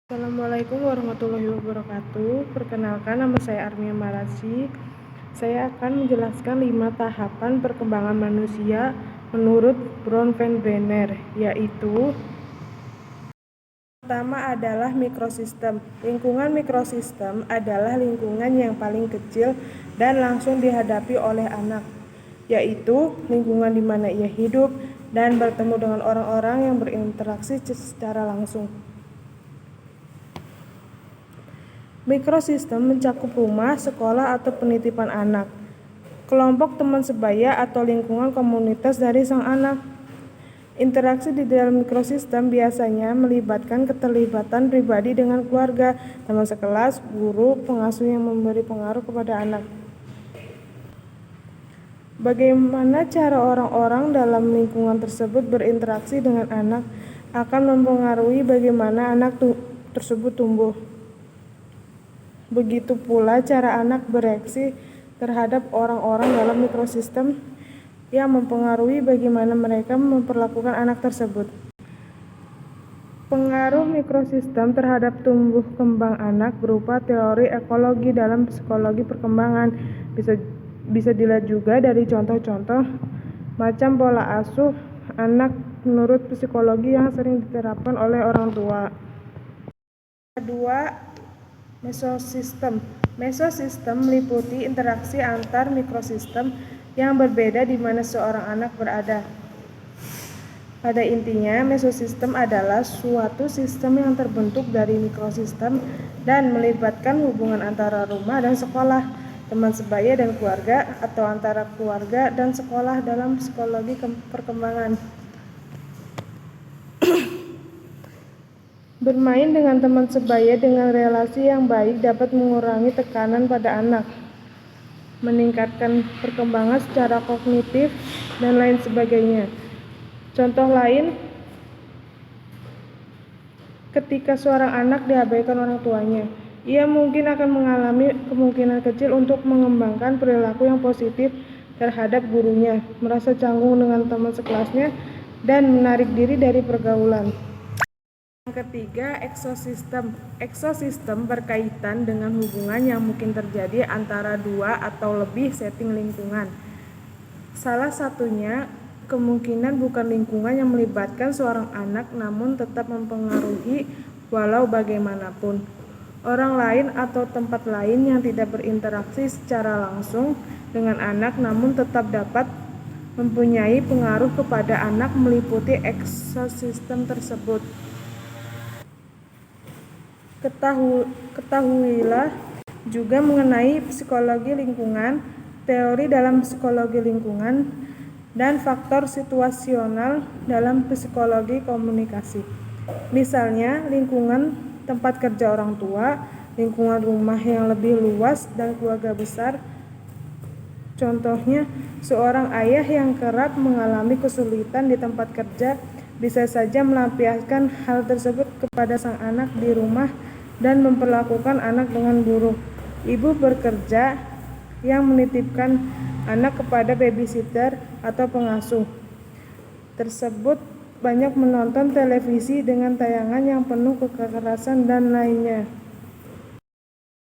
Assalamualaikum warahmatullahi wabarakatuh. Perkenalkan, nama saya Armia Marasi. Saya akan menjelaskan 5 tahapan perkembangan manusia menurut Brown Van Brenner, yaitu pertama adalah mikrosistem. Lingkungan mikrosistem adalah lingkungan yang paling kecil dan langsung dihadapi oleh anak, yaitu lingkungan di mana ia hidup dan bertemu dengan orang-orang yang berinteraksi secara langsung. Mikrosistem mencakup rumah, sekolah, atau penitipan anak, kelompok teman sebaya, atau lingkungan komunitas dari sang anak. Interaksi di dalam mikrosistem biasanya melibatkan keterlibatan pribadi dengan keluarga, teman sekelas, guru, pengasuh yang memberi pengaruh kepada anak. Bagaimana cara orang-orang dalam lingkungan tersebut berinteraksi dengan anak akan mempengaruhi bagaimana anak tersebut tumbuh. Begitu pula cara anak bereaksi terhadap orang-orang dalam mikrosistem yang mempengaruhi bagaimana mereka memperlakukan anak tersebut. Pengaruh mikrosistem terhadap tumbuh kembang anak berupa teori ekologi dalam psikologi perkembangan. Bisa dilihat juga dari contoh-contoh macam pola asuh anak menurut psikologi yang sering diterapkan oleh orang tua. Kedua, mesosistem. Mesosistem meliputi interaksi antar mikrosistem yang berbeda di mana seorang anak berada. Pada intinya, mesosistem adalah suatu sistem yang terbentuk dari mikrosistem dan melibatkan hubungan antara rumah dan sekolah, teman sebaya dan keluarga, atau antara keluarga dan sekolah dalam psikologi perkembangan. Bermain dengan teman sebaya dengan relasi yang baik dapat mengurangi tekanan pada anak, meningkatkan perkembangan secara kognitif, dan lain sebagainya. Contoh lain, ketika seorang anak diabaikan orang tuanya, ia mungkin akan mengalami kemungkinan kecil untuk mengembangkan perilaku yang positif terhadap gurunya, merasa canggung dengan teman sekelasnya, dan menarik diri dari pergaulan. Yang ketiga, ekosistem. Ekosistem berkaitan dengan hubungan yang mungkin terjadi antara dua atau lebih setting lingkungan. Salah satunya kemungkinan bukan lingkungan yang melibatkan seorang anak namun tetap mempengaruhi walau bagaimanapun. Orang lain atau tempat lain yang tidak berinteraksi secara langsung dengan anak namun tetap dapat mempunyai pengaruh kepada anak meliputi ekosistem tersebut. Ketahuilah juga mengenai psikologi lingkungan, teori dalam psikologi lingkungan, dan faktor situasional dalam psikologi komunikasi. Misalnya, lingkungan tempat kerja orang tua, lingkungan rumah yang lebih luas, dan keluarga besar. Contohnya, seorang ayah yang kerap mengalami kesulitan di tempat kerja bisa saja melampiaskan hal tersebut kepada sang anak di rumah dan memperlakukan anak dengan buruk. Ibu bekerja yang menitipkan anak kepada babysitter atau pengasuh tersebut banyak menonton televisi dengan tayangan yang penuh kekerasan dan lainnya.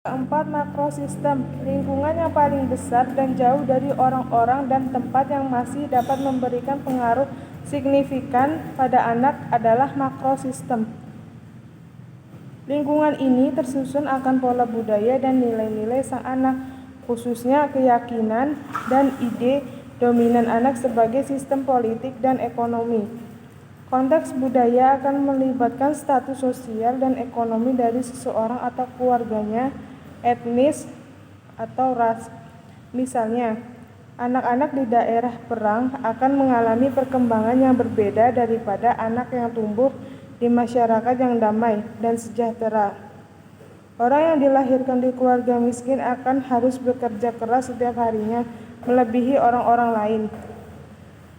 Keempat, makrosistem. Lingkungan yang paling besar dan jauh dari orang-orang dan tempat yang masih dapat memberikan pengaruh signifikan pada anak adalah makrosistem. Lingkungan ini tersusun akan pola budaya dan nilai-nilai sang anak, khususnya keyakinan dan ide dominan anak sebagai sistem politik dan ekonomi. Konteks budaya akan melibatkan status sosial dan ekonomi dari seseorang atau keluarganya, etnis, atau ras. Misalnya, anak-anak di daerah perang akan mengalami perkembangan yang berbeda daripada anak yang tumbuh di masyarakat yang damai dan sejahtera. Orang yang dilahirkan di keluarga miskin akan harus bekerja keras setiap harinya, melebihi orang-orang lain.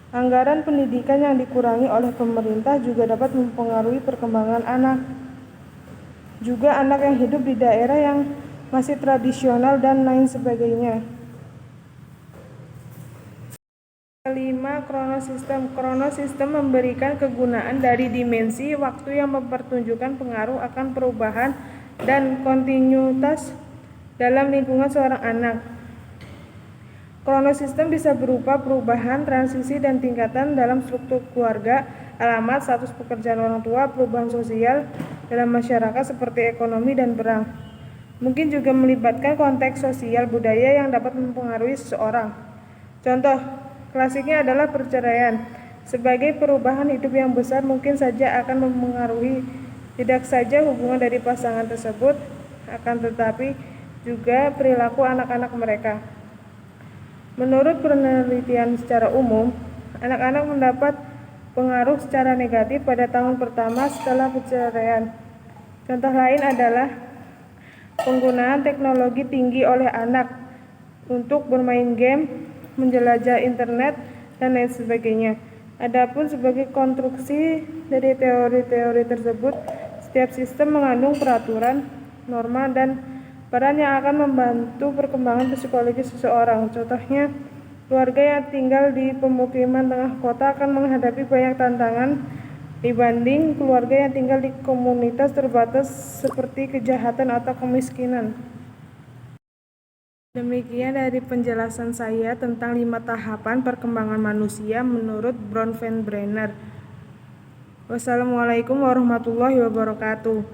Anggaran pendidikan yang dikurangi oleh pemerintah juga dapat mempengaruhi perkembangan anak. Juga anak yang hidup di daerah yang masih tradisional dan lain sebagainya. Kelima, kronosistem. Kronosistem memberikan kegunaan dari dimensi waktu yang mempertunjukkan pengaruh akan perubahan dan kontinuitas dalam lingkungan seorang anak. Kronosistem bisa berupa perubahan, transisi, dan tingkatan dalam struktur keluarga, alamat, status pekerjaan orang tua, perubahan sosial dalam masyarakat seperti ekonomi dan perang. Mungkin juga melibatkan konteks sosial budaya yang dapat mempengaruhi seseorang. Contoh klasiknya adalah perceraian. Sebagai perubahan hidup yang besar mungkin saja akan mempengaruhi tidak saja hubungan dari pasangan tersebut, akan tetapi juga perilaku anak-anak mereka. Menurut penelitian secara umum, anak-anak mendapat pengaruh secara negatif pada tahun pertama setelah perceraian. Contoh lain adalah penggunaan teknologi tinggi oleh anak untuk bermain game, menjelajah internet, dan lain sebagainya. Adapun sebagai konstruksi dari teori-teori tersebut, setiap sistem mengandung peraturan, norma, dan peran yang akan membantu perkembangan psikologis seseorang. Contohnya, keluarga yang tinggal di pemukiman tengah kota akan menghadapi banyak tantangan dibanding keluarga yang tinggal di komunitas terbatas seperti kejahatan atau kemiskinan. Demikian dari penjelasan saya tentang 5 tahapan perkembangan manusia menurut Bronfenbrenner. Wassalamualaikum warahmatullahi wabarakatuh.